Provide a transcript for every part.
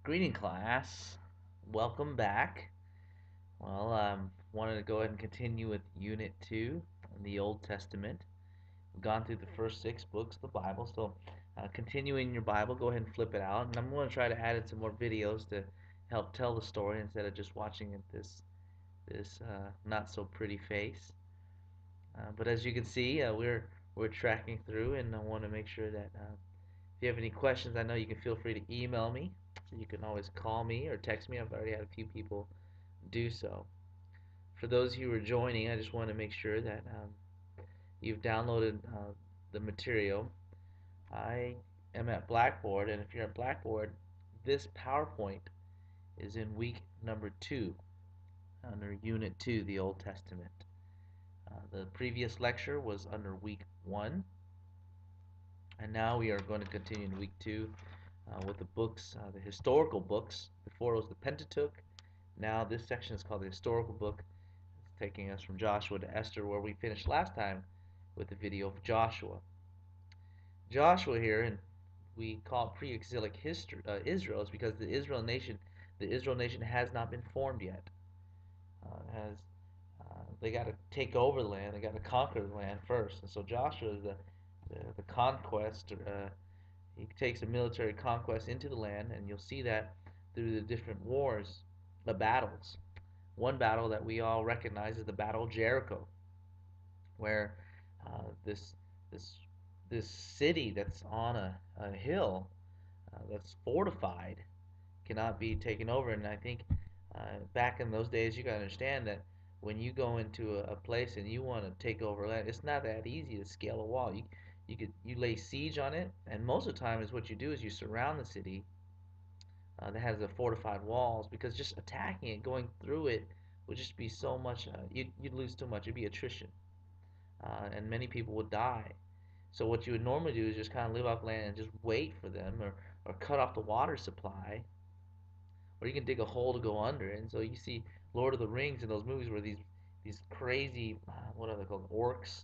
Greeting class. Welcome back. Wanted to go ahead and continue with Unit 2 in the Old Testament. We've gone through the first 6 books of the Bible, so continuing your Bible, go ahead and flip it out. And I'm going to try to add in some more videos to help tell the story instead of just watching it this not so pretty face. But as you can see, we're tracking through, and I want to make sure that if you have any questions, I know you can feel free to email me. You can always call me or text me. I've already had a few people do so. For those of you who are joining, I just want to make sure that you've downloaded the material. I am at Blackboard, and if you're at Blackboard, this PowerPoint is in week number 2 under Unit 2, the Old Testament. The previous lecture was under week 1, and now we are going to continue in week 2 with the books, the historical books. Before it was the Pentateuch. Now this section is called the historical book. It's taking us from Joshua to Esther, where we finished last time with the video of Joshua. Joshua here, and we call it pre-exilic history, Israel, is because the Israel nation has not been formed yet. Has They got to take over the land. They got to conquer the land first. And so Joshua is the conquest. He takes a military conquest into the land, and you'll see that through the different wars, the battles. One battle that we all recognize is the Battle of Jericho, where this this this city that's on a hill that's fortified cannot be taken over. And I think back in those days, you got to understand that when you go into a place and you want to take over land, it's not that easy to scale a wall. You lay siege on it, and most of the time is what you do is you surround the city that has the fortified walls, because just attacking it, going through it, would just be so much. You'd lose too much. It'd be attrition, and many people would die. So what you would normally do is just kind of live off land and just wait for them, or cut off the water supply, or you can dig a hole to go under it. And so you see Lord of the Rings in those movies where these crazy what are they called, orcs,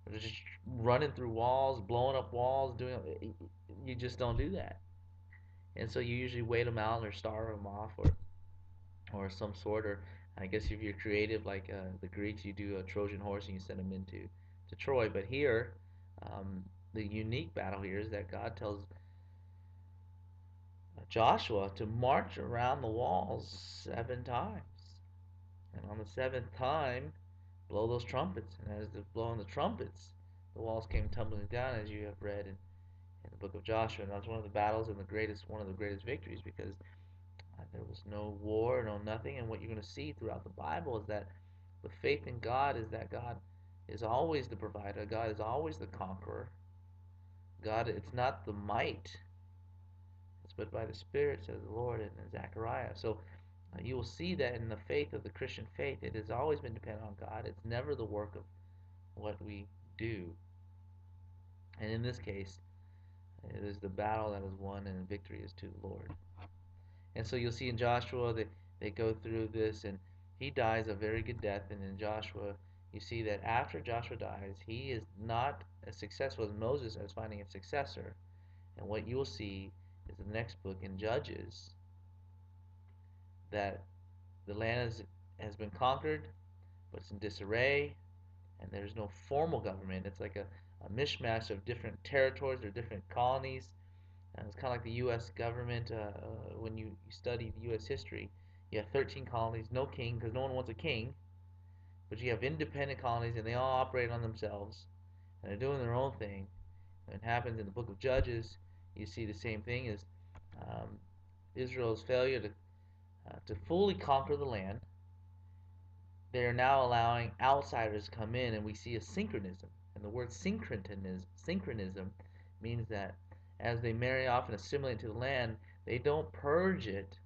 they're just running through walls, blowing up walls, doing. You just don't do that. And so you usually wait them out or starve them off, or some sort. Or I guess if you're creative like the Greeks, you do a Trojan horse and you send them into to Troy. But here, the unique battle here is that God tells Joshua to march around the walls 7 times, and on the seventh time, blow those trumpets. And as they're blowing the trumpets, the walls came tumbling down, as you have read in the book of Joshua. And that's one of the battles and one of the greatest victories, because there was no war, no nothing. And what you're going to see throughout the Bible is that the faith in God is that God is always the provider. God is always the conqueror. God, it's not the might, it's but by the Spirit, says the Lord in Zechariah. So you will see that in the faith of the Christian faith, it has always been dependent on God. It's never the work of what we do. And in this case, it is the battle that is won, and the victory is to the Lord. And so you'll see in Joshua that they go through this, and he dies a very good death. And in Joshua, you see that after Joshua dies, he is not as successful as Moses as finding a successor. And what you will see is the next book in Judges, that the land has been conquered, but it's in disarray, and there's no formal government. It's like a mishmash of different territories or different colonies. And it's kind of like the U.S. government. When you study U.S. history, you have 13 colonies, no king, because no one wants a king. But you have independent colonies, and they all operate on themselves, and they're doing their own thing. And it happens in the book of Judges. You see the same thing as um, Israel's failure to fully conquer the land. They are now allowing outsiders to come in, and we see a synchronism. And the word synchronism means that as they marry off and assimilate to the land, they don't purge it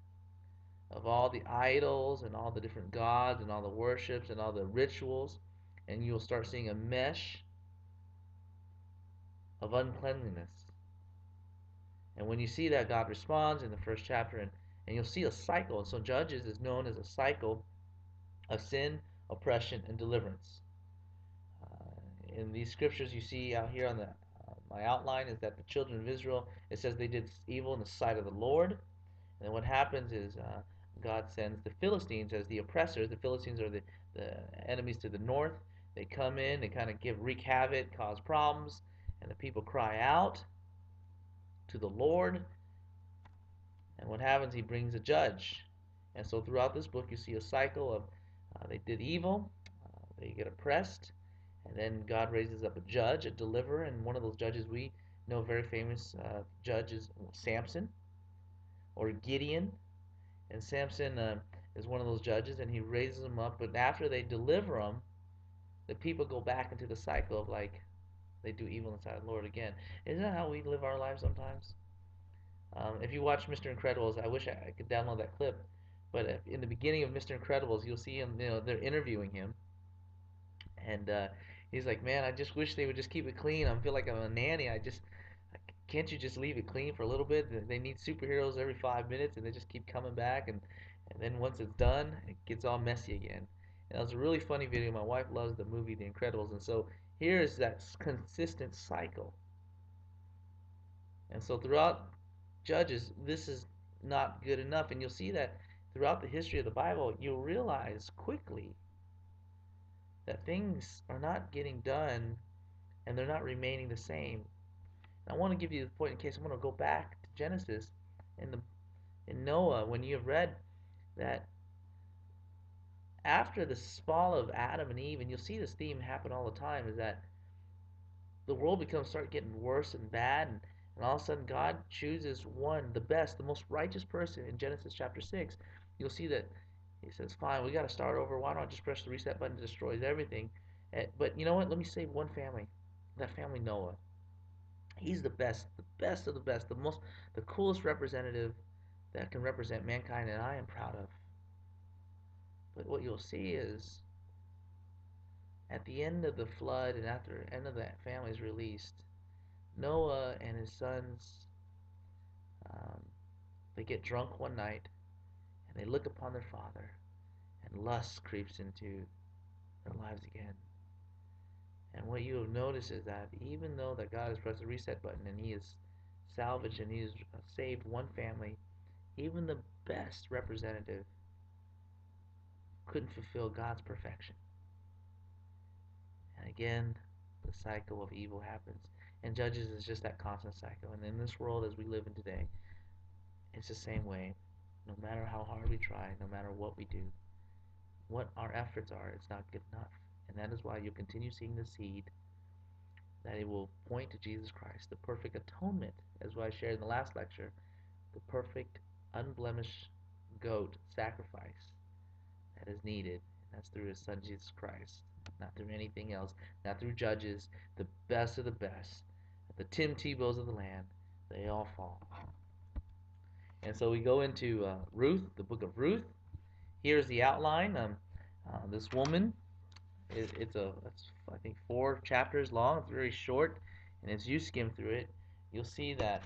of all the idols and all the different gods and all the worships and all the rituals, and you'll start seeing a mesh of uncleanliness. And when you see that, God responds in the first chapter, and you'll see a cycle. And so Judges is known as a cycle of sin, oppression, and deliverance. In these scriptures you see out here on my outline is that the children of Israel, it says they did evil in the sight of the Lord, And what happens is God sends the Philistines as the oppressors. The Philistines are the enemies to the north. They come in, they kind of wreak havoc, cause problems, and the people cry out to the Lord. And what happens? He brings a judge. And so throughout this book, you see a cycle of they did evil, they get oppressed, and then God raises up a judge, a deliverer, and one of those judges we know, very famous judge, is Samson or Gideon. And Samson is one of those judges, and he raises them up. But after they deliver him, the people go back into the cycle of like they do evil inside the Lord again. Isn't that how we live our lives sometimes? If you watch Mr. Incredibles, I wish I could download that clip. But in the beginning of Mr. Incredibles, you'll see him. They're interviewing him, and he's like, "Man, I just wish they would just keep it clean. I feel like I'm a nanny. Can't you just leave it clean for a little bit? They need superheroes every 5 minutes, and they just keep coming back, and then once it's done, it gets all messy again." And it was a really funny video. My wife loves the movie The Incredibles, and so here's that consistent cycle. And so throughout Judges, this is not good enough, and you'll see that throughout the history of the Bible, you'll realize quickly that things are not getting done and they're not remaining the same. And I want to give you the point in case I'm going to go back to Genesis in the in Noah when you have read that after the fall of Adam and Eve, and you'll see this theme happen all the time, is that the world start getting worse and bad, and all of a sudden God chooses one, the best, the most righteous person in Genesis chapter 6. You'll see that he says, fine, we got to start over. Why don't I just press the reset button? It destroys everything. But you know what? Let me save one family. That family, Noah. He's the best of the best, the coolest representative that can represent mankind, and I am proud of. But what you'll see is at the end of the flood and after the end of that family's released, Noah and his sons, um, they get drunk one night and they look upon their father, and lust creeps into their lives again. And what you have noticed is that even though that God has pressed the reset button and He has salvaged and He has saved one family, even the best representative couldn't fulfill God's perfection. And again, the cycle of evil happens. And Judges is just that constant cycle. And in this world as we live in today, it's the same way. No matter how hard we try, no matter what we do, what our efforts are, it's not good enough. And that is why you'll continue seeing the seed, that it will point to Jesus Christ, the perfect atonement, as what I shared in the last lecture, the perfect, unblemished goat sacrifice that is needed. And that's through His Son, Jesus Christ, not through anything else, not through judges, the best of the best, the Tim Tebows of the land, they all fall. And so we go into Ruth, the book of Ruth. Here's the outline. This woman, it's I think 4 chapters long. It's very short, and as you skim through it, you'll see that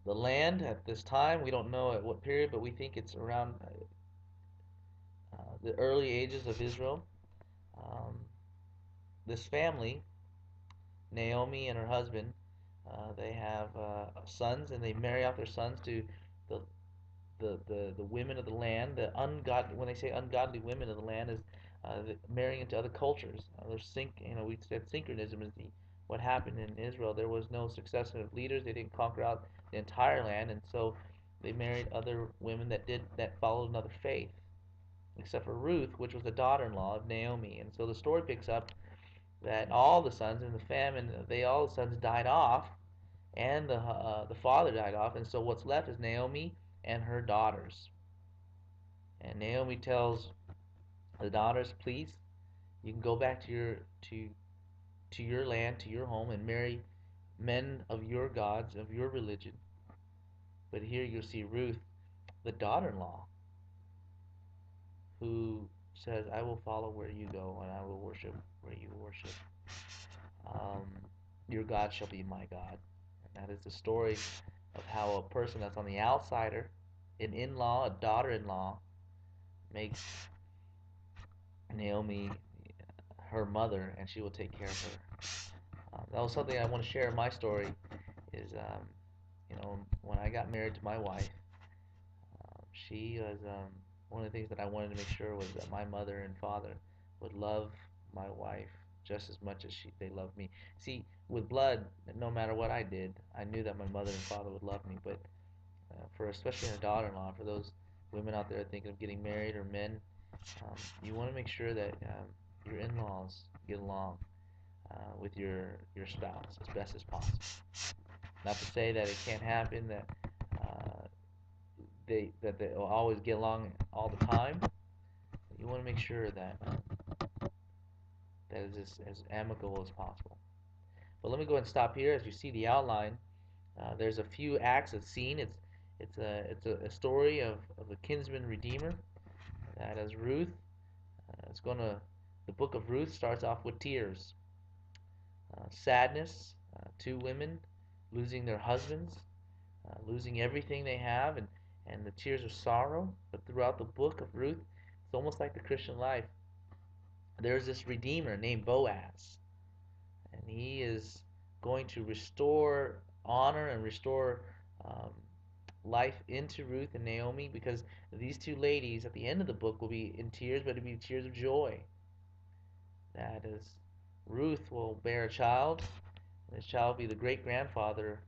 the land at this time, we don't know at what period, but we think it's around the early ages of Israel. Um, this family, Naomi and her husband, they have sons, and they marry off their sons to the the women of the land. The ungodly, when they say ungodly women of the land, is marrying into other cultures. We said synchronism is what happened in Israel. There was no succession of leaders. They didn't conquer out the entire land, and so they married other women that followed another faith, except for Ruth, which was the daughter-in-law of Naomi. And so the story picks up that all the sons in the famine, all the sons died off, and the father died off, and so what's left is Naomi and her daughters. And Naomi tells the daughters, please, you can go back to your land, to your home, and marry men of your gods, of your religion. But here you'll see Ruth, the daughter-in-law, who says, I will follow where you go, and I will worship where you worship. Um, your God shall be my God. And that is the story of how a person that's on the outsider, an in-law, a daughter-in-law, makes Naomi her mother, and she will take care of her. That was something I want to share in my story. Is When I got married to my wife, she was one of the things that I wanted to make sure was that my mother and father would love my wife just as much as they loved me. See, with blood, no matter what I did, I knew that my mother and father would love me. But for especially her daughter-in-law, for those women out there thinking of getting married or men, you want to make sure that your in-laws get along with your spouse as best as possible. Not to say that it can't happen that uh, they will always get along all the time. But you want to make sure that that is as amicable as possible. But let me go ahead and stop here. As you see the outline, there's a few acts of scene. It's a story of a kinsman redeemer. That is Ruth. It's gonna The book of Ruth starts off with tears, sadness, two women losing their husbands, losing everything they have, and the tears of sorrow. But throughout the book of Ruth, it's almost like the Christian life. There's this redeemer named Boaz, and he is going to restore honor and restore um, life into Ruth and Naomi, because these two ladies at the end of the book will be in tears, but it'll be tears of joy. That is, Ruth will bear a child, and this child will be the great grandfather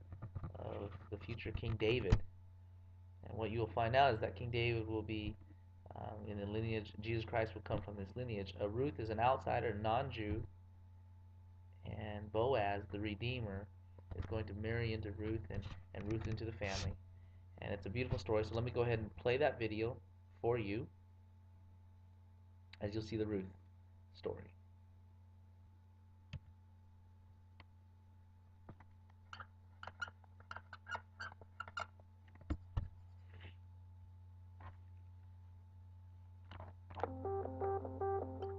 of the future King David. And what you will find out is that King David will be in the lineage, Jesus Christ will come from this lineage. Ruth is an outsider, non Jew, and Boaz, the Redeemer, is going to marry into Ruth and Ruth into the family. And it's a beautiful story. So let me go ahead and play that video for you as you'll see the Ruth story.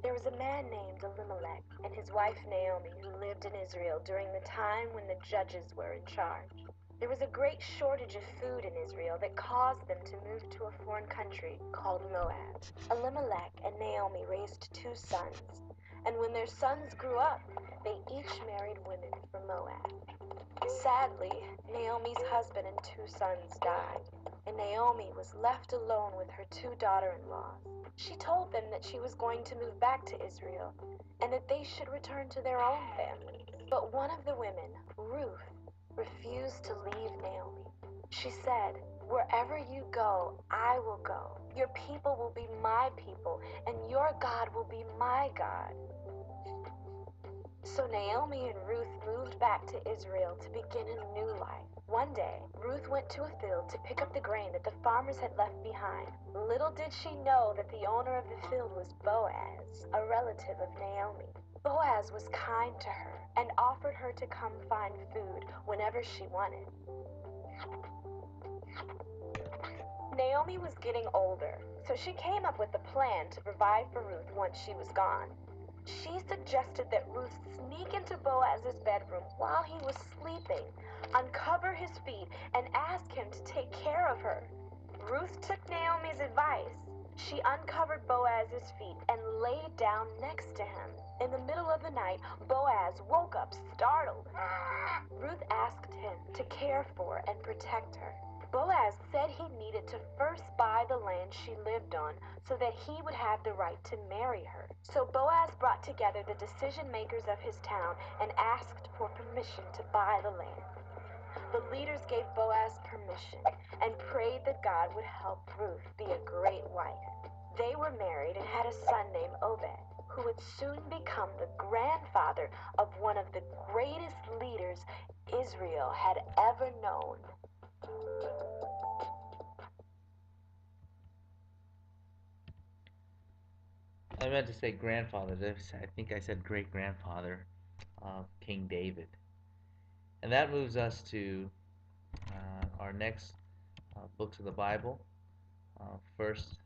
There was a man named Elimelech and his wife Naomi who lived in Israel during the time when the judges were in charge. There was a great shortage of food in Israel that caused them to move to a foreign country called Moab. Elimelech and Naomi raised two sons, and when their sons grew up, they each married women from Moab. Sadly, Naomi's husband and two sons died, and Naomi was left alone with her two daughter-in-laws. She told them that she was going to move back to Israel and that they should return to their own families. But one of the women, Ruth, refused to leave Naomi. She said, "Wherever you go, I will go. Your people will be my people, and your God will be my God." So Naomi and Ruth moved back to Israel to begin a new life. One day, Ruth went to a field to pick up the grain that the farmers had left behind. Little did she know that the owner of the field was Boaz, a relative of Naomi. Boaz was kind to her and offered her to come find food whenever she wanted. Naomi was getting older, so she came up with a plan to provide for Ruth once she was gone. She suggested that Ruth sneak into Boaz's bedroom while he was sleeping, uncover his feet, and ask him to take care of her. Ruth took Naomi's advice. She uncovered Boaz's feet and laid down next to him. In the middle of the night, Boaz woke up startled. Ruth asked him to care for and protect her. Boaz said he needed to first buy the land she lived on so that he would have the right to marry her. So Boaz brought together the decision makers of his town and asked for permission to buy the land. The leaders gave Boaz permission and prayed that God would help Ruth be a great wife. They were married and had a son named Obed, who would soon become the grandfather of one of the greatest leaders Israel had ever known. I meant to say grandfather. I think I said great grandfather of King David. And that moves us to our next books of the Bible, First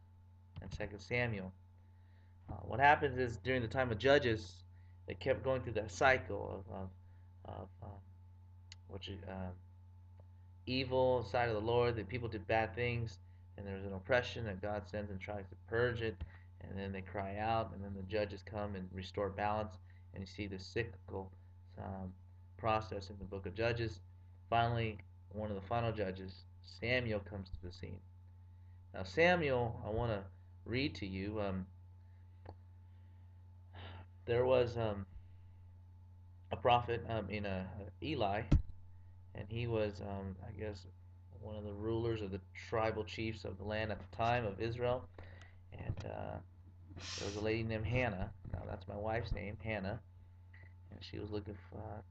and Second Samuel. What happens is during the time of Judges, they kept going through that cycle of which evil side of the Lord, that people did bad things, and there's an oppression that God sends and tries to purge it, and then they cry out, and then the judges come and restore balance, and you see the cyclical um, process in the book of Judges. Finally, one of the final judges, Samuel comes to the scene. Now, Samuel, I want to read to you. There was a prophet in Eli, and he was, I guess, one of the rulers of the tribal chiefs of the land at the time of Israel. And there was a lady named Hannah. Now, that's my wife's name, Hannah. And she was looking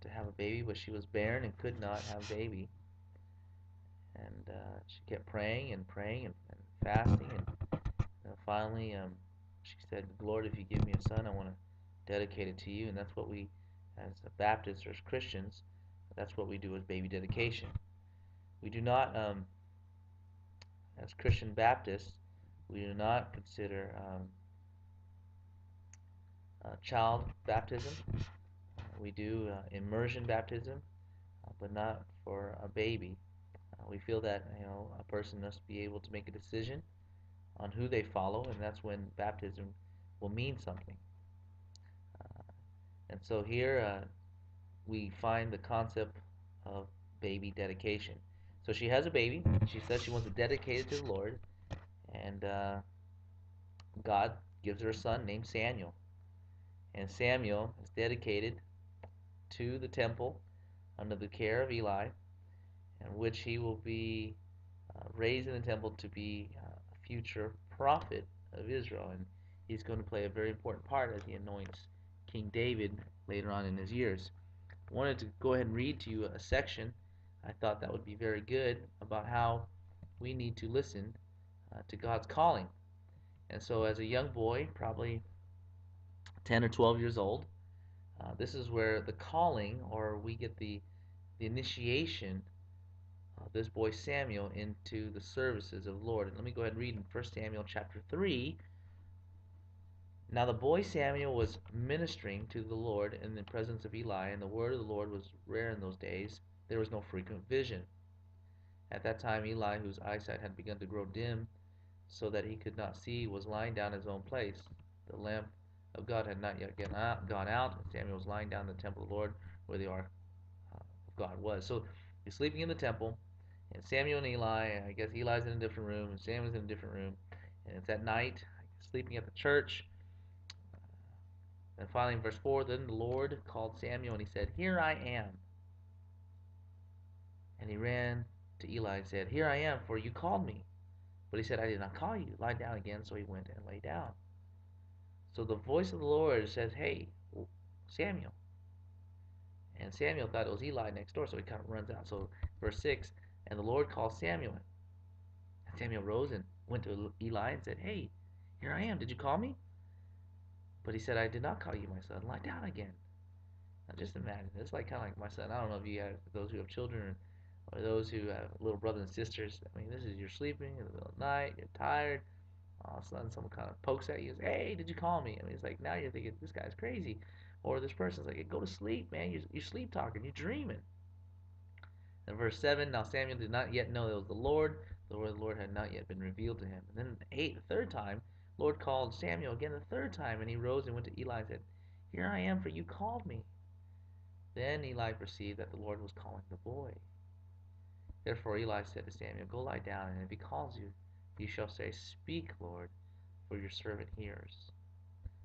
to have a baby, but she was barren and could not have a baby. And she kept praying and praying and fasting. And finally, she said, Lord, if you give me a son, I want to dedicate it to you. And that's what we, as Baptists or as Christians, that's what we do as baby dedication. We do not, as Christian Baptists, we do not consider child baptism. We do immersion baptism, but not for a baby. We feel that a person must be able to make a decision on who they follow, and that's when baptism will mean something. Uh, and so here we find the concept of baby dedication. So she has a baby. She says she wants to dedicate it to the Lord, and God gives her a son named Samuel. And Samuel is dedicated to the temple under the care of Eli, in which he will be raised in the temple to be a future prophet of Israel. And he's going to play a very important part as he anoints King David later on in his years. I wanted to go ahead and read to you a section. I thought that would be very good about how we need to listen to God's calling. And so, as a young boy, probably 10 or 12 years old, this is where the calling, or we get the initiation of this boy Samuel into the services of the Lord. And let me go ahead and read in 1 Samuel chapter 3. Now the boy Samuel was ministering to the Lord in the presence of Eli, and the word of the Lord was rare in those days. There was no frequent vision. At that time Eli, whose eyesight had begun to grow dim, so that he could not see, was lying down in his own place. The lamp of God had not yet gone out, and Samuel was lying down in the temple of the Lord, where the ark of God was. So he's sleeping in the temple, and Samuel and Eli, I guess Eli's in a different room, and Samuel's in a different room, and it's at night, sleeping at the church. And finally, in verse 4, then the Lord called Samuel, and he said, Here I am. And he ran to Eli and said, Here I am, for you called me. But he said, I did not call you. Lie down again. So he went and lay down. So the voice of the Lord says, Hey, Samuel. And Samuel thought it was Eli next door, so he kind of runs out. So verse 6, and the Lord called Samuel. And Samuel rose and went to Eli and said, Hey, here I am. Did you call me? But he said, I did not call you, my son. Lie down again. Now just imagine. It's like kind of like my son. I don't know if you have those who have children or those who have little brothers and sisters. I mean, this is you're sleeping in the middle of the night. You're tired. All of a sudden, someone kind of pokes at you and says, "Hey, did you call me?" I mean, it's like now you're thinking this guy's crazy, or this person's like, hey, "Go to sleep, man. You're sleep talking. You're dreaming." In verse 7, now Samuel did not yet know it was the Lord. The word of the Lord had not yet been revealed to him. And then the third time, Lord called Samuel again the third time, and he rose and went to Eli and said, Here I am, for you called me. Then Eli perceived that the Lord was calling the boy. Therefore Eli said to Samuel, Go lie down, and if he calls you, you shall say, Speak, Lord, for your servant hears.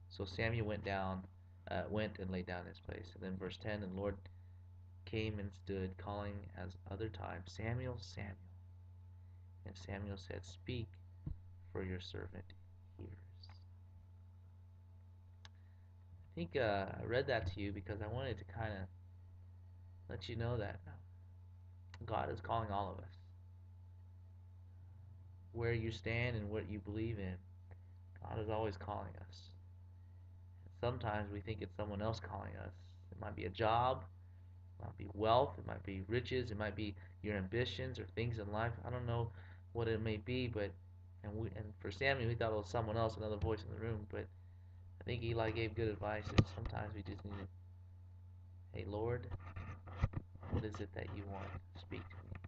So Samuel went and lay down in his place. And then verse 10, and the Lord came and stood, calling as other times, Samuel, Samuel. And Samuel said, Speak, for your servant hears. I think I read that to you because I wanted to kind of let you know that God is calling all of us. Where you stand and what you believe in, God is always calling us. Sometimes we think it's someone else calling us. It might be a job, it might be wealth, it might be riches, it might be your ambitions or things in life. I don't know what it may be, but and for Samuel, we thought it was someone else, another voice in the room. But I think Eli gave good advice. That sometimes we just need to, hey Lord, what is it that you want? Speak to me.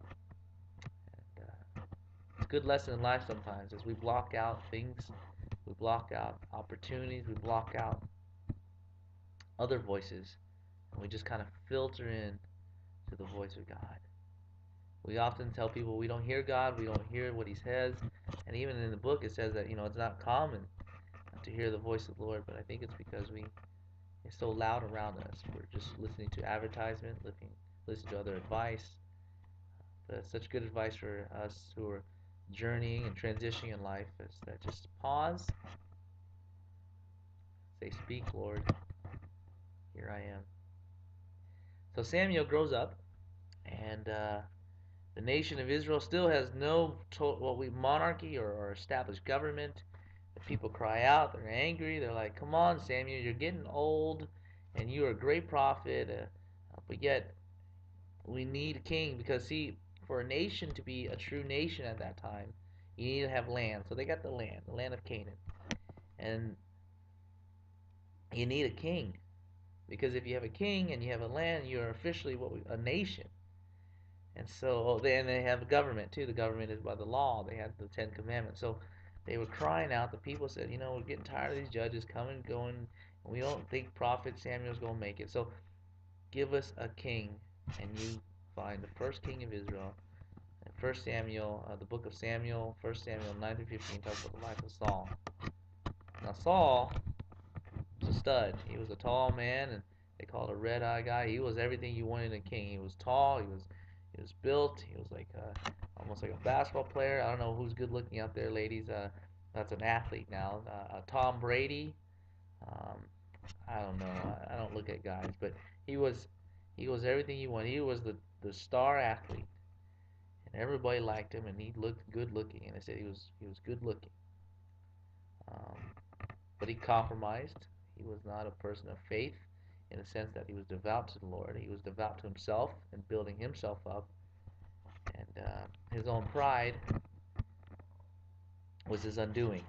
And it's a good lesson in life sometimes as we block out things, we block out opportunities, we block out other voices, and we just kind of filter in to the voice of God. We often tell people we don't hear God, we don't hear what He says, and even in the book it says that it's not common to hear the voice of the Lord. But I think it's because it's so loud around us. We're just listening to advertisement, listening to other advice. But it's such good advice for us who are journeying and transitioning in life is that just pause, say, "Speak, Lord, here I am." So Samuel grows up, and the nation of Israel still has no monarchy or established government. The people cry out. They're angry. They're like, "Come on, Samuel, you're getting old, and you are a great prophet, but yet we need a king." Because see, for a nation to be a true nation at that time, you need to have land. So they got the land of Canaan, and you need a king. Because if you have a king and you have a land, you're officially a nation. And so then they have a government too. The government is by the law. They have the Ten Commandments. So they were crying out. The people said, we're getting tired of these judges coming and going. And we don't think Prophet Samuel's going to make it. So give us a king. And you find the first king of Israel. And First Samuel, the book of Samuel, First Samuel 9 through 15 talks about the life of Saul. Now Saul was a stud. He was a tall man, and they called a red eye guy. He was everything you wanted in a king. He was tall. He was built. He was like almost like a basketball player. I don't know who's good looking out there, ladies. That's an athlete now. Tom Brady. Um, I don't know. I don't look at guys, but he was he was everything you want. He was the star athlete, and everybody liked him, and he looked good looking. And they said he was good looking. Um, but he compromised. He was not a person of faith in the sense that he was devout to the Lord. He was devout to himself and building himself up. And his own pride was his undoing.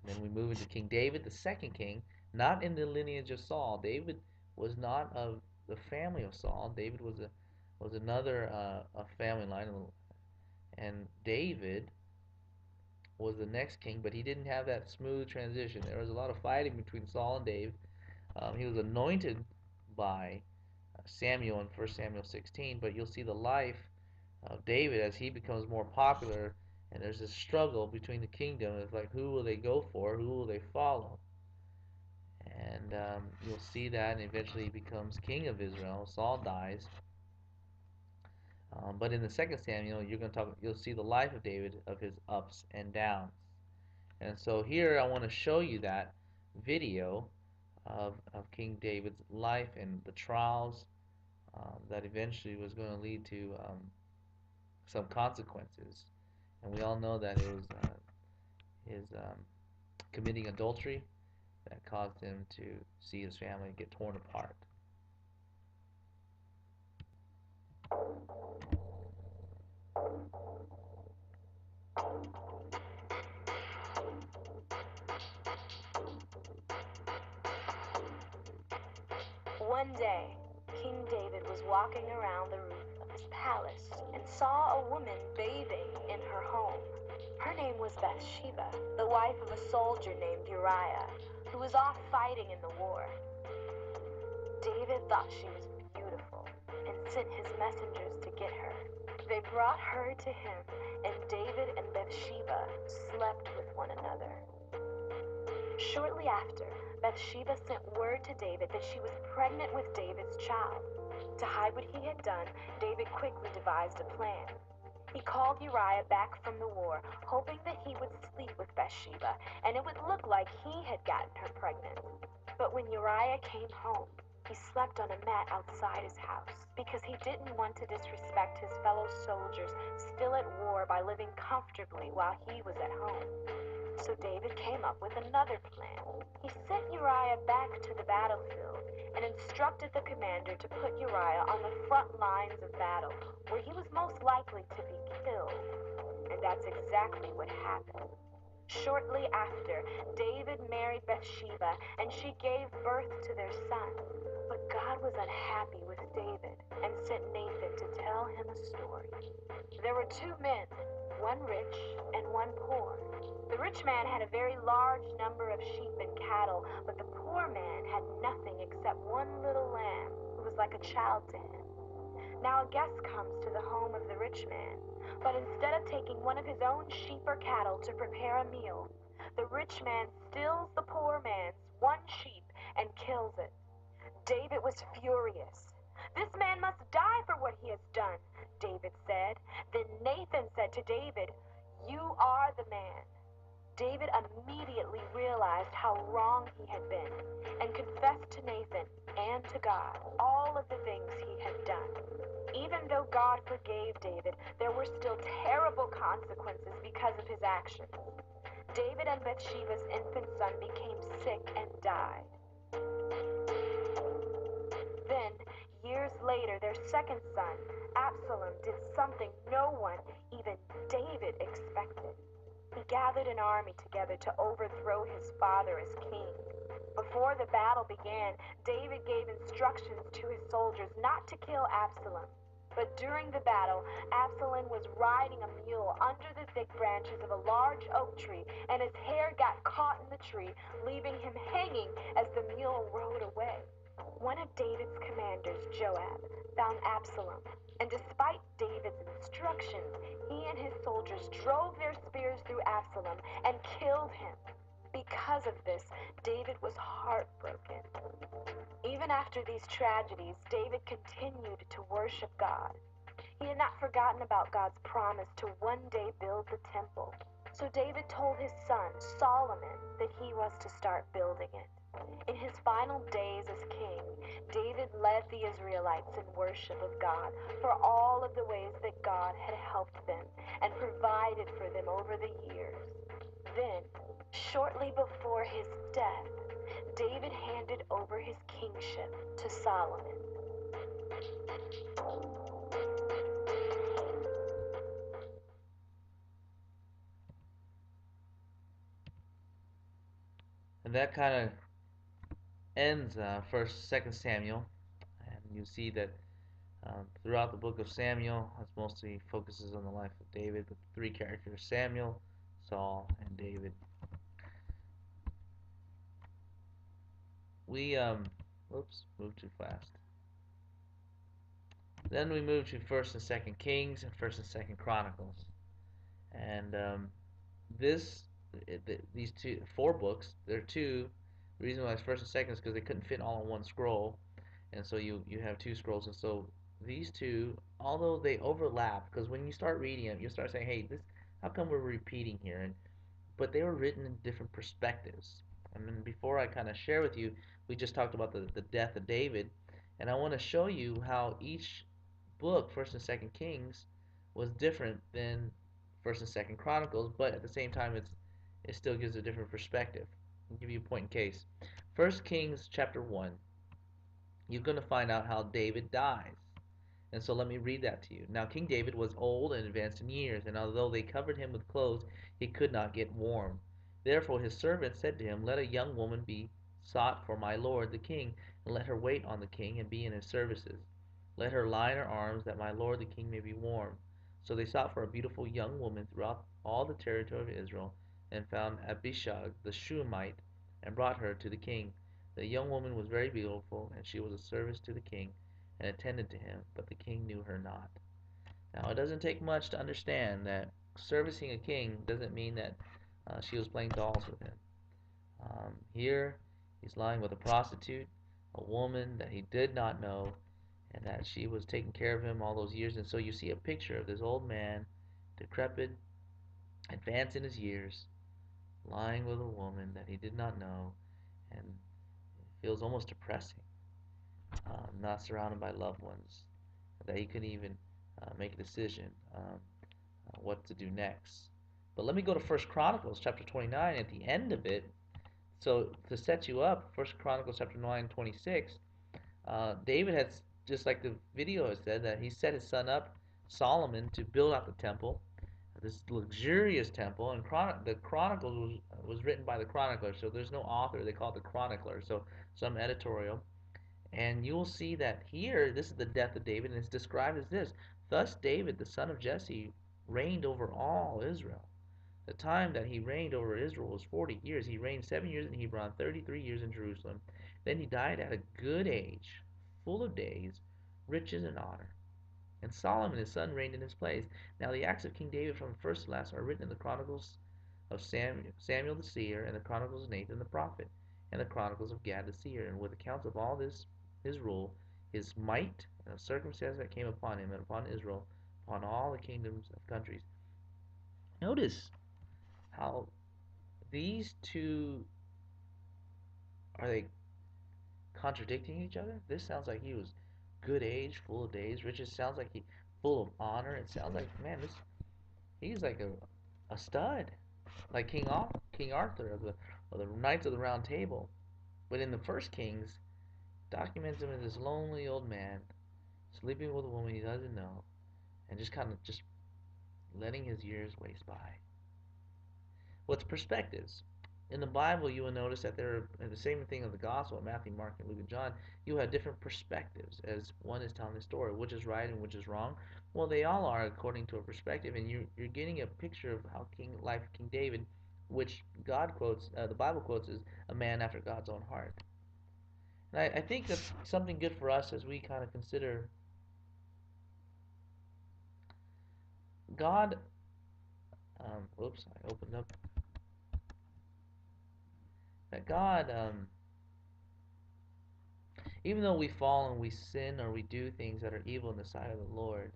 And then we move into King David, the second king, not in the lineage of Saul. David was not of the family of Saul. David was another a family line, and David was the next king, but he didn't have that smooth transition. There was a lot of fighting between Saul and David. He was anointed by Samuel in 1 Samuel 16, but you'll see the life of David as he becomes more popular, and there's this struggle between the kingdom. It's like, who will they go for? Who will they follow? And you'll see that, and eventually he becomes king of Israel. Saul dies. But in the second Samuel, you'll see the life of David, of his ups and downs. And so here I want to show you that video of King David's life and the trials that eventually was going to lead to some consequences. And we all know that it was his committing adultery that caused him to see his family get torn apart. One day, King David was walking around the roof of his palace and saw a woman bathing in her home. Her name was Bathsheba, the wife of a soldier named Uriah, who was off fighting in the war. David thought she was beautiful and sent his messengers to get her. They brought her to him, and David and Bathsheba slept with one another. Shortly after, Bathsheba sent word to David that she was pregnant with David's child. To hide what he had done, David quickly devised a plan. He called Uriah back from the war, hoping that he would sleep with Bathsheba, and it would look like he had gotten her pregnant. But when Uriah came home, he slept on a mat outside his house because he didn't want to disrespect his fellow soldiers still at war by living comfortably while he was at home. So David came up with another plan. He sent Uriah back to the battlefield and instructed the commander to put Uriah on the front lines of battle, where he was most likely to be killed. And that's exactly what happened. Shortly after, David married Bathsheba, and she gave birth to their son. But God was unhappy with David and sent Nathan to tell him a story. There were two men, one rich and one poor. The rich man had a very large number of sheep and cattle, but the poor man had nothing except one little lamb who was like a child to him. Now a guest comes to the home of the rich man, but instead of taking one of his own sheep or cattle to prepare a meal, the rich man steals the poor man's one sheep and kills it. David was furious. "This man must die for what he has done," David said. Then Nathan said to David, "You are the man." David immediately realized how wrong he had been and confessed to Nathan and to God all of the things he had done. Even though God forgave David, there were still terrible consequences because of his actions. David and Bathsheba's infant son became sick and died. Then, years later, their second son, Absalom, did something no one, even David, expected. He gathered an army together to overthrow his father as king. Before the battle began, David gave instructions to his soldiers not to kill Absalom. But during the battle, Absalom was riding a mule under the thick branches of a large oak tree, and his hair got caught in the tree, leaving him hanging as the mule rode away. One of David's commanders, Joab, found Absalom, and despite David's instructions, he and his soldiers drove their spears through Absalom and killed him. Because of this, David was heartbroken. Even after these tragedies, David continued to worship God. He had not forgotten about God's promise to one day build the temple. So David told his son, Solomon, that he was to start building it. In his final days as king, David led the Israelites in worship of God for all of the ways that God had helped them and provided for them over the years. Then, shortly before his death, David handed over his kingship to Solomon. And that kind of ends First, Second Samuel, and you see that throughout the book of Samuel, it mostly focuses on the life of David, with the three characters: Samuel, Saul, and David. We whoops, moved too fast. Then we move to First and Second Kings and First and Second Chronicles, and this these two four books. There are two. The reason why it's First and Second is because they couldn't fit all in one scroll, and so you have two scrolls. And so these two, although they overlap, because when you start reading them, you start saying, "Hey, this how come we're repeating here?" And but they were written in different perspectives. And then before I kind of share with you, we just talked about the death of David, and I want to show you how each book, First and Second Kings, was different than First and Second Chronicles, but at the same time, it still gives a different perspective. I'll give you a point in case. First Kings chapter 1, you're going to find out how David dies. And so let me read that to you. Now King David was old and advanced in years, and although they covered him with clothes, he could not get warm. Therefore his servants said to him, "Let a young woman be sought for my lord the king, and let her wait on the king and be in his services. Let her lie in her arms, that my lord the king may be warm." So they sought for a beautiful young woman throughout all the territory of Israel, and found Abishag the Shunammite, and brought her to the king. The young woman was very beautiful, and she was a service to the king, and attended to him, but the king knew her not. Now, it doesn't take much to understand that servicing a king doesn't mean that she was playing dolls with him. Here, he's lying with a prostitute, a woman that he did not know, and that she was taking care of him all those years. And so you see a picture of this old man, decrepit, advanced in his years, lying with a woman that he did not know, and it feels almost depressing. Not surrounded by loved ones, that he couldn't even make a decision what to do next. But let me go to First Chronicles chapter 29 at the end of it. So to set you up, First Chronicles chapter 9:26, David had, just like the video has said, that he set his son up, Solomon, to build out the temple, this luxurious temple. And the Chronicles was written by the chronicler, so there's no author. They call it the chronicler, so some editorial. And you will see that here, this is the death of David, and it's described as this: "Thus David, the son of Jesse, reigned over all Israel. The time that he reigned over Israel was 40 years. He reigned 7 years in Hebron, 33 years in Jerusalem. Then he died at a good age, full of days, riches, and honor. And Solomon his son reigned in his place. Now the acts of King David from first to last are written in the Chronicles of Samuel the seer, and the Chronicles of Nathan the prophet, and the Chronicles of Gad the seer, and with accounts of all this his rule, his might, and the circumstances that came upon him and upon Israel, upon all the kingdoms of countries. Notice how these two are they contradicting each other? This sounds like he was good age, full of days, riches. Sounds like he full of honor. It sounds like man, this he's like a stud, like King Arthur of the Knights of the Round Table. But in the first Kings, documents him as this lonely old man sleeping with a woman he doesn't know, and just kind of just letting his years waste by. What's perspectives? In the Bible, you will notice that there are the same thing of the Gospel, Matthew, Mark, and Luke, and John. You have different perspectives as one is telling the story, which is right and which is wrong. Well, they all are according to a perspective, and you're getting a picture of how life of King David, which God quotes, the Bible quotes, is a man after God's own heart. And I think that's something good for us as we kind of consider God. Whoops, I opened up that God. Even though we fall and we sin or we do things that are evil in the sight of the Lord,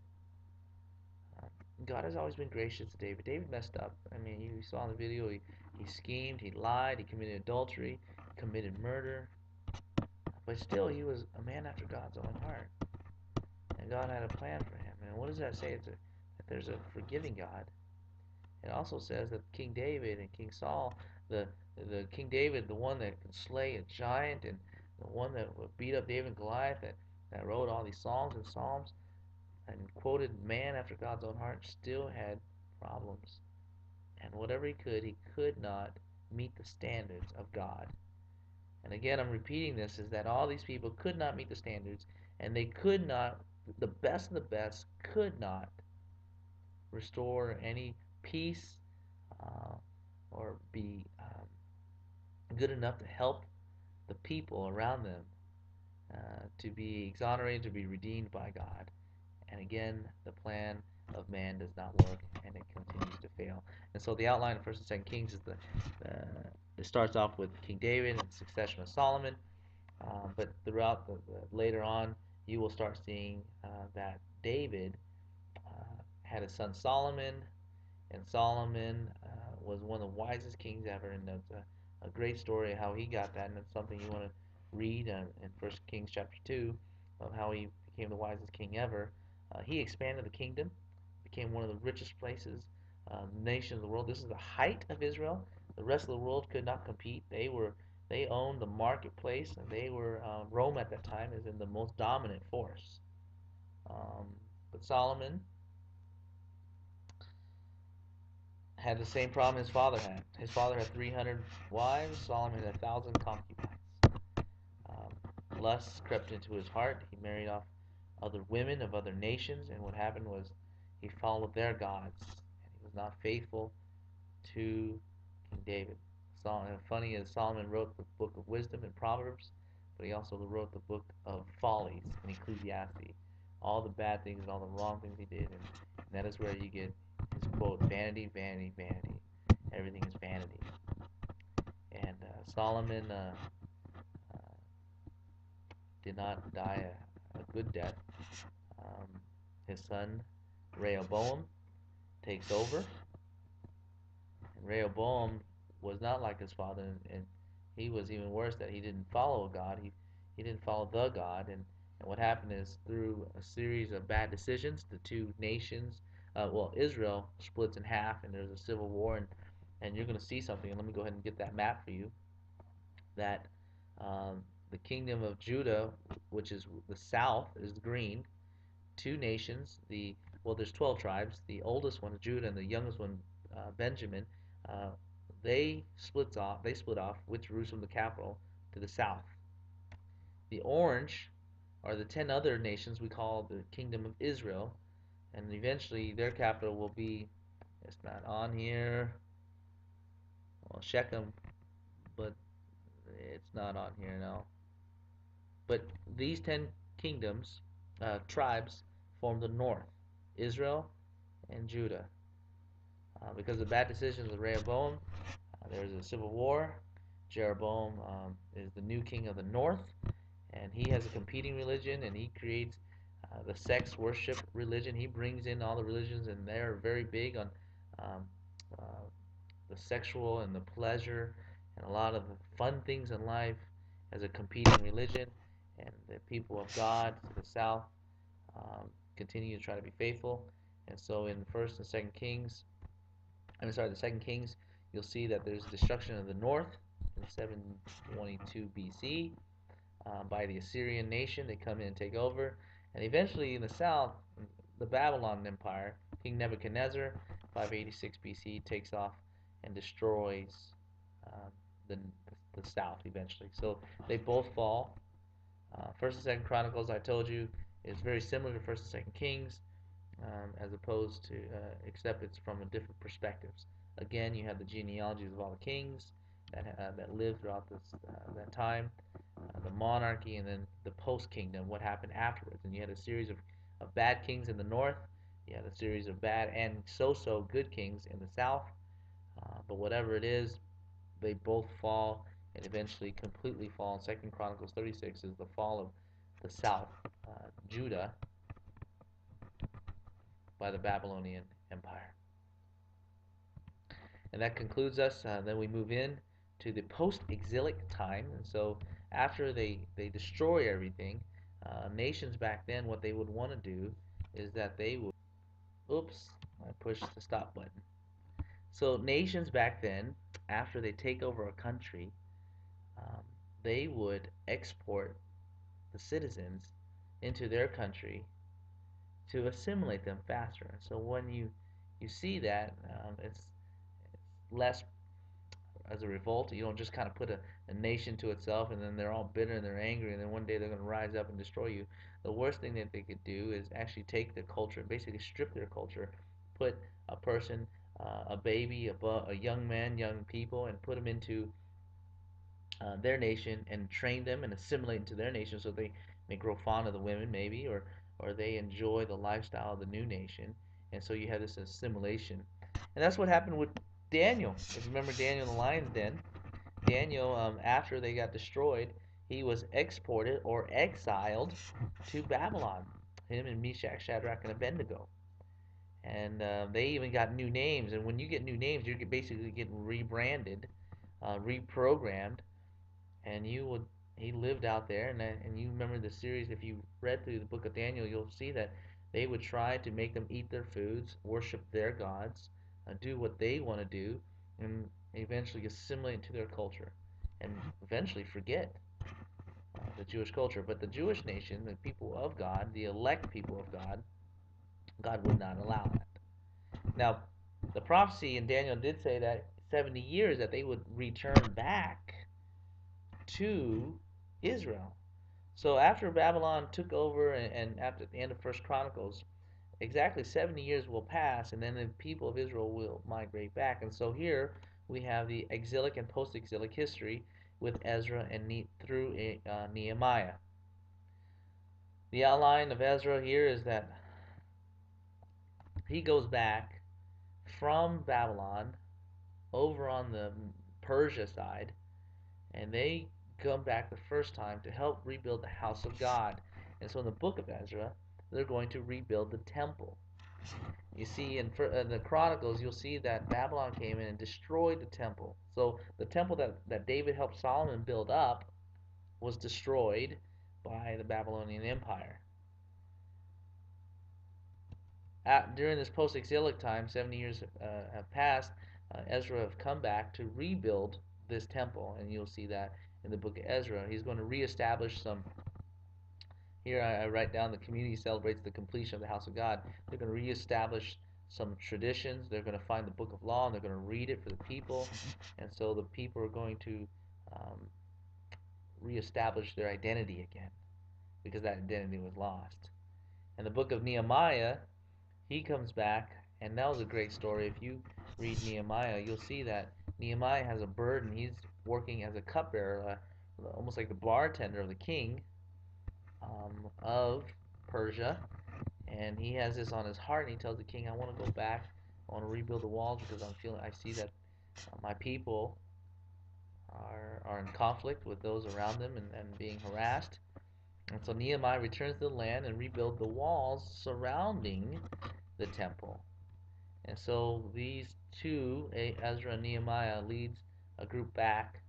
um, God has always been gracious to David. David messed up. I mean, you saw in the video, he schemed, he lied, he committed adultery, he committed murder, but still he was a man after God's own heart. And God had a plan for him. And what does that say? That there's a forgiving God. It also says that King David and King Saul, the the King David, the one that could slay a giant and the one that would beat up David and Goliath, that wrote all these songs and psalms and quoted man after God's own heart, still had problems. And whatever he could not meet the standards of God. And again, I'm repeating this, is that all these people could not meet the standards, and they could not, the best of the best could not restore any peace uh, or be good enough to help the people around them to be exonerated, to be redeemed by God. And again, the plan of man does not work, and it continues to fail. And so the outline of First and Second Kings is it starts off with King David and the succession of Solomon, but throughout later on, you will start seeing that David had a son Solomon, and Solomon was one of the wisest kings ever, and that's a great story of how he got that, and it's something you want to read in First Kings chapter 2 of how he became the wisest king ever. He expanded the kingdom, became one of the richest places, nation of the world. This is the height of Israel. The rest of the world could not compete. They owned the marketplace, and they were Rome at that time is in the most dominant force. Um, but Solomon had the same problem his father had. His father had 300 wives. Solomon had 1,000 concubines. Lust crept into his heart. He married off other women of other nations, and what happened was he followed their gods, and he was not faithful to King David. Solomon, funny is Solomon wrote the book of wisdom and Proverbs, but he also wrote the book of follies in Ecclesiastes. All the bad things and all the wrong things he did, and that is where you get his quote, vanity, vanity, vanity. Everything is vanity. And Solomon uh, did not die a good death. Um, his son Rehoboam takes over, and Rehoboam was not like his father, and he was even worse that he didn't follow God. He didn't follow the God, and what happened is through a series of bad decisions, the two nations, Israel splits in half, and there's a civil war, and you're going to see something. And let me go ahead and get that map for you. That the kingdom of Judah, which is the south, is green. Two nations. There's 12 tribes. The oldest one is Judah, and the youngest one, Benjamin. Uh, they split off. They split off with Jerusalem, the capital, to the south. The orange are the 10 other nations we call the kingdom of Israel, and eventually their capital will be. It's not on here. Well, Shechem, but it's not on here now. But these 10 kingdoms, tribes, formed the north, Israel and Judah. Because of bad decisions of Rehoboam, there's a civil war. Jeroboam is the new king of the north, and he has a competing religion, and he creates the sex worship religion. He brings in all the religions, and they're very big on um, uh, the sexual and the pleasure and a lot of the fun things in life as a competing religion. And the people of God to the south continue to try to be faithful. And so in First and Second Kings, the Second Kings, you'll see that there's destruction of the north in 722 BC by the Assyrian nation. They come in and take over, and eventually in the south, the Babylon Empire, King Nebuchadnezzar, 586 BC, takes off and destroys um, the the south eventually. So they both fall. First and Second Chronicles, I told you, is very similar to First and Second Kings, as opposed to, except it's from a different perspectives. Again, you have the genealogies of all the kings that lived throughout that time, the monarchy, and then the post kingdom, what happened afterwards. And you had a series of bad kings in the north, you had a series of bad and so good kings in the south. But whatever it is, they both fall and eventually completely fall. And Second Chronicles 36 is the fall of the south, Judah, by the Babylonian Empire. And that concludes us. Then we move in to the post-exilic time. And so after they destroy everything, nations back then, what they would want to do is that they would, oops, I pushed the stop button. So nations back then, after they take over a country, um, they would export the citizens into their country to assimilate them faster. So when you see that, it's less as a revolt. You don't just kind of put a nation to itself and then they're all bitter and they're angry and then one day they're going to rise up and destroy you. The worst thing that they could do is actually take their culture, basically strip their culture, put a person, a baby, a young man, young people, and put them into their nation and train them and assimilate into their nation so they may grow fond of the women maybe, or they enjoy the lifestyle of the new nation. And so you have this assimilation. And that's what happened with Daniel. If you remember Daniel in the lion's den, Daniel, after they got destroyed, he was exported or exiled to Babylon. Him and Meshach, Shadrach, and Abednego. And they even got new names. And when you get new names, you're basically getting rebranded, reprogrammed, and you would he lived out there, and you remember the series. If you read through the book of Daniel, you'll see that they would try to make them eat their foods, worship their gods, do what they want to do, and eventually assimilate to their culture, and eventually forget the Jewish culture. But the Jewish nation, the people of God, the elect people of God, God would not allow that. Now, the prophecy in Daniel did say that 70 years that they would return back to Israel. So after Babylon took over, and after the end of First Chronicles, exactly 70 years will pass, and then the people of Israel will migrate back. And so here we have the exilic and post-exilic history with Ezra and through Nehemiah. The outline of Ezra here is that he goes back from Babylon over on the Persia side, and they come back the first time to help rebuild the house of God. And so in the book of Ezra, they're going to rebuild the temple. You see, in the Chronicles, you'll see that Babylon came in and destroyed the temple. So the temple that David helped Solomon build up was destroyed by the Babylonian Empire. During this post-exilic time, 70 years have passed, Ezra have come back to rebuild this temple, and you'll see that in the book of Ezra. He's going to reestablish some. Here I write down the community celebrates the completion of the house of God. They're going to reestablish some traditions. They're going to find the book of law and they're going to read it for the people. And so the people are going to um, reestablish their identity again because that identity was lost. And the book of Nehemiah, he comes back, and that was a great story. If you read Nehemiah, you'll see that Nehemiah has a burden. He's working as a cupbearer, almost like the bartender of the king of Persia, And he has this on his heart, and he tells the king, I want to go back. I want to rebuild the walls because I see that my people are in conflict with those around them and being harassed. And so Nehemiah returns to the land and rebuilds the walls surrounding the temple. And so these two, Ezra and Nehemiah, leads a group back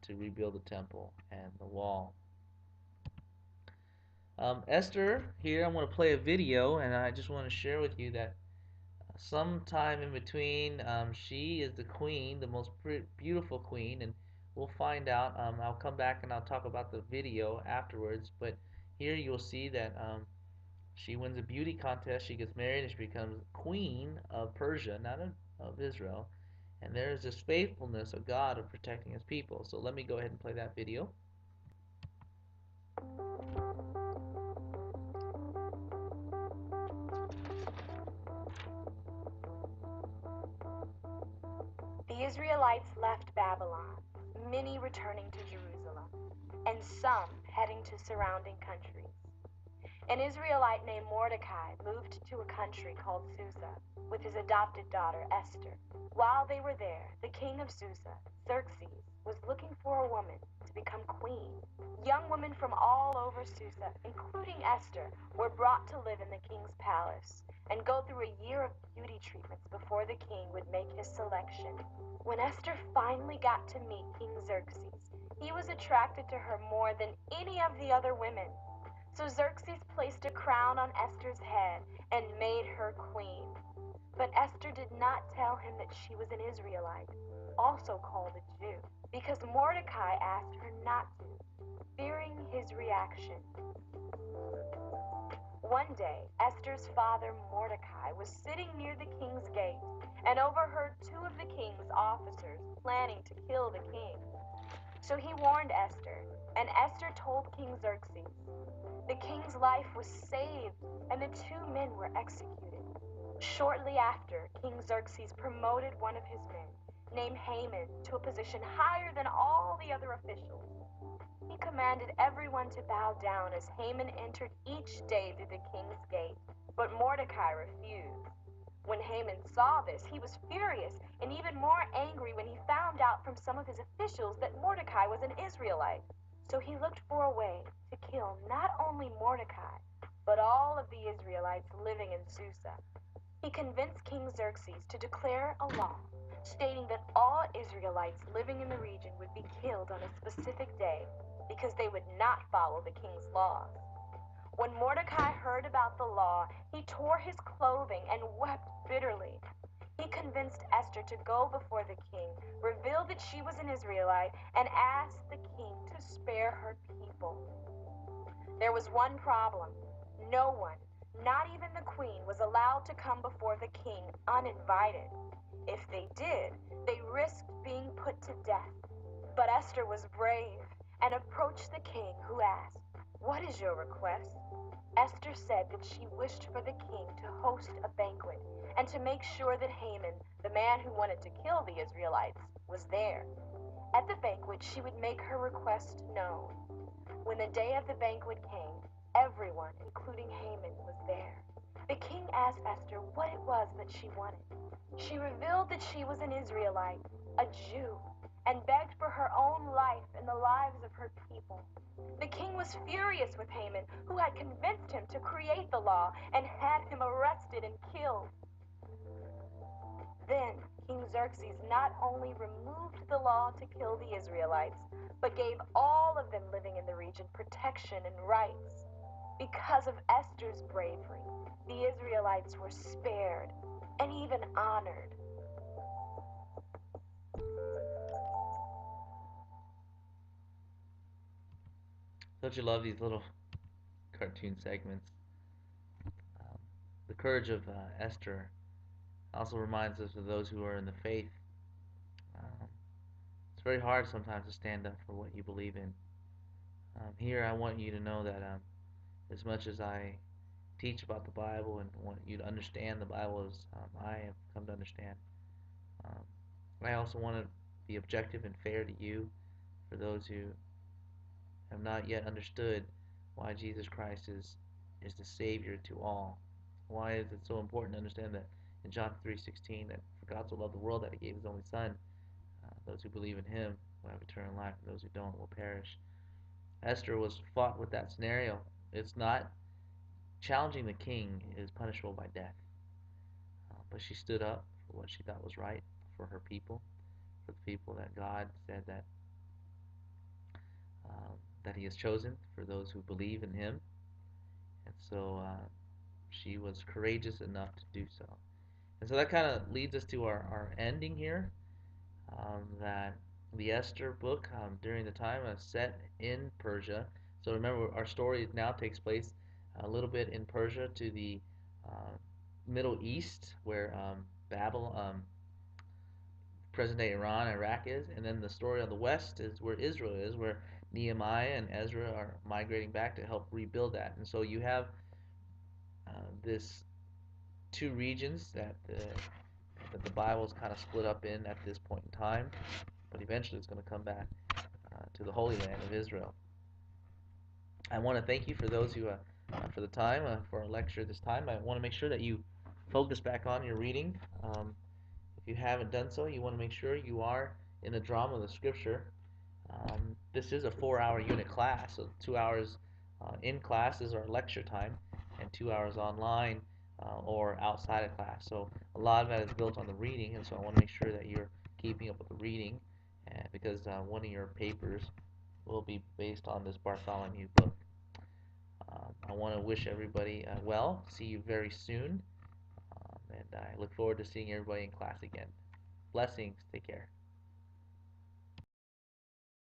to rebuild the temple and the wall. Esther, here I'm going to play a video, and I just want to share with you that sometime in between, she is the queen, the most beautiful queen, and we'll find out. I'll come back and I'll talk about the video afterwards, but here you'll see that she wins a beauty contest, she gets married, and she becomes queen of Persia, not of Israel. And there is this faithfulness of God of protecting his people. So let me go ahead and play that video. The Israelites left Babylon, many returning to Jerusalem, and some heading to surrounding countries. An Israelite named Mordecai moved to a country called Susa with his adopted daughter Esther. While they were there, the king of Susa, Xerxes, was looking for a woman to become queen. Young women from all over Susa, including Esther, were brought to live in the king's palace and go through a year of beauty treatments before the king would make his selection. When Esther finally got to meet King Xerxes, he was attracted to her more than any of the other women. So Xerxes placed a crown on Esther's head and made her queen. But Esther did not tell him that she was an Israelite, also called a Jew, because Mordecai asked her not to, fearing his reaction. One day, Esther's father Mordecai was sitting near the king's gate and overheard two of the king's officers planning to kill the king. So he warned Esther, and Esther told King Xerxes. The king's life was saved, and the two men were executed. Shortly after, King Xerxes promoted one of his men, named Haman, to a position higher than all the other officials. He commanded everyone to bow down as Haman entered each day through the king's gate, but Mordecai refused. When Haman saw this, he was furious and even more angry when he found out from some of his officials that Mordecai was an Israelite. So he looked for a way to kill not only Mordecai, but all of the Israelites living in Susa. He convinced King Xerxes to declare a law stating that all Israelites living in the region would be killed on a specific day because they would not follow the king's laws. When Mordecai heard about the law, he tore his clothing and wept bitterly. He convinced Esther to go before the king, revealed that she was an Israelite, and asked the king to spare her people. There was one problem. No one, not even the queen, was allowed to come before the king uninvited. If they did, they risked being put to death. But Esther was brave and approached the king, who asked, "What is your request?" Esther said that she wished for the king to host a banquet and to make sure that Haman, the man who wanted to kill the Israelites, was there. At the banquet, she would make her request known. When the day of the banquet came, everyone, including Haman, was there. The king asked Esther what it was that she wanted. She revealed that she was an Israelite, a Jew, and begged for her own life and the lives of her people. The king was furious with Haman, who had convinced him to create the law and had him arrested and killed. Then King Xerxes not only removed the law to kill the Israelites, but gave all of them living in the region protection and rights. Because of Esther's bravery, the Israelites were spared and even honored. Don't you love these little cartoon segments? Um, the courage of Esther also reminds us of those who are in the faith. Um, it's very hard sometimes to stand up for what you believe in. Here, I want you to know that as much as I teach about the Bible and want you to understand the Bible as I have come to understand, um, I also want to be objective and fair to you for those who have not yet understood why Jesus Christ is is the Savior to all. Why is it so important to understand that in John 3:16 that for God so loved the world that He gave His only Son, those who believe in Him will have eternal life, and those who don't will perish. Esther was fought with that scenario. It's not challenging the king is punishable by death, but she stood up for what she thought was right for her people, for the people that God said that He has chosen for those who believe in Him, and so she was courageous enough to do so. And so that kind of leads us to our ending here. That the Esther book during the time set in Persia. So remember, our story now takes place a little bit in Persia to the uh, Middle East, where Babylon, present day Iran, Iraq is, and then the story on the west is where Israel is, where Nehemiah and Ezra are migrating back to help rebuild that. And so you have this two regions that the Bible is kind of split up in at this point in time, but eventually it's going to come back to the Holy Land of Israel. I want to thank you for those who, for the time, for our lecture this time. I want to make sure that you focus back on your reading. If you haven't done so, you want to make sure you are in the drama of the Scripture. This is a 4-hour unit class, so 2 hours in class is our lecture time, and 2 hours online or outside of class. So a lot of that is built on the reading, and so I want to make sure that you're keeping up with the reading, because one of your papers will be based on this Bartholomew book. I want to wish everybody well. See you very soon, and I look forward to seeing everybody in class again. Blessings. Take care.